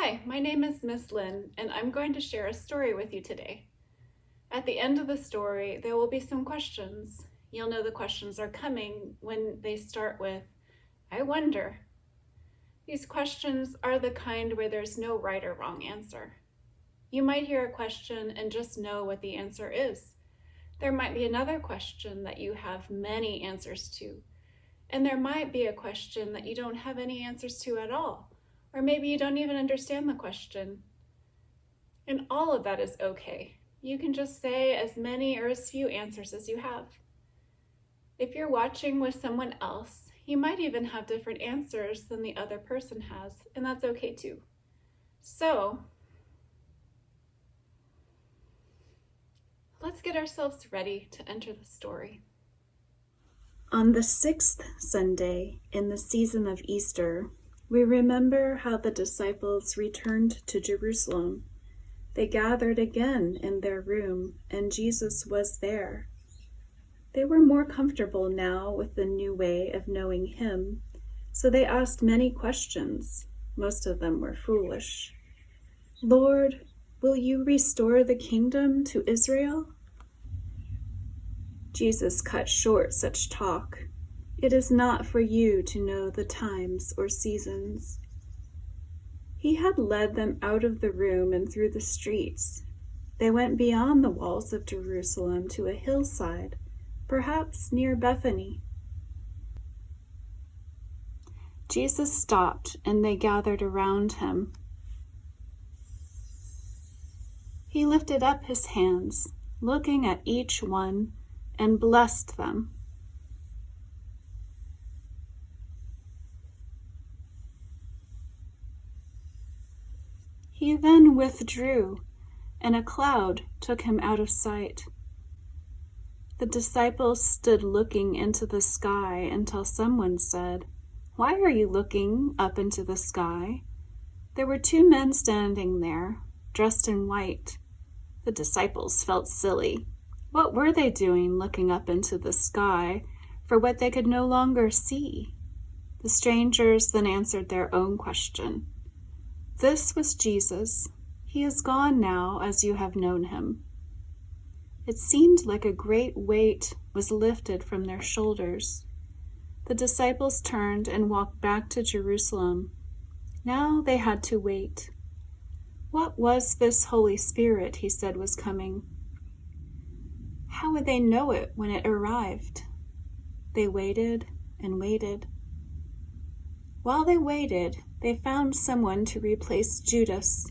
Hi, my name is Miss Lynn, and I'm going to share a story with you today. At the end of the story, there will be some questions. You'll know the questions are coming when they start with, I wonder. These questions are the kind where there's no right or wrong answer. You might hear a question and just know what the answer is. There might be another question that you have many answers to, and there might be a question that you don't have any answers to at all. Or maybe you don't even understand the question. And all of that is okay. You can just say as many or as few answers as you have. If you're watching with someone else, you might even have different answers than the other person has, and that's okay too. So, let's get ourselves ready to enter the story. On the sixth Sunday in the season of Easter, we remember how the disciples returned to Jerusalem. They gathered again in their room, and Jesus was there. They were more comfortable now with the new way of knowing him, so they asked many questions. Most of them were foolish. Lord, will you restore the kingdom to Israel? Jesus cut short such talk. It is not for you to know the times or seasons. He had led them out of the room and through the streets. They went beyond the walls of Jerusalem to a hillside, perhaps near Bethany. Jesus stopped and they gathered around him. He lifted up his hands, looking at each one, and blessed them. He then withdrew, and a cloud took him out of sight. The disciples stood looking into the sky until someone said, "Why are you looking up into the sky?" There were two men standing there, dressed in white. The disciples felt silly. What were they doing looking up into the sky for what they could no longer see? The strangers then answered their own question. This was Jesus. He is gone now as you have known him. It seemed like a great weight was lifted from their shoulders. The disciples turned and walked back to Jerusalem. Now they had to wait. What was this Holy Spirit he said was coming? How would they know it when it arrived? They waited and waited. While they waited, they found someone to replace Judas.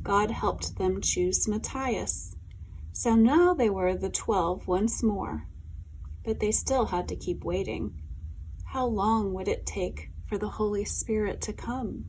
God helped them choose Matthias. So now they were the 12 once more. But they still had to keep waiting. How long would it take for the Holy Spirit to come?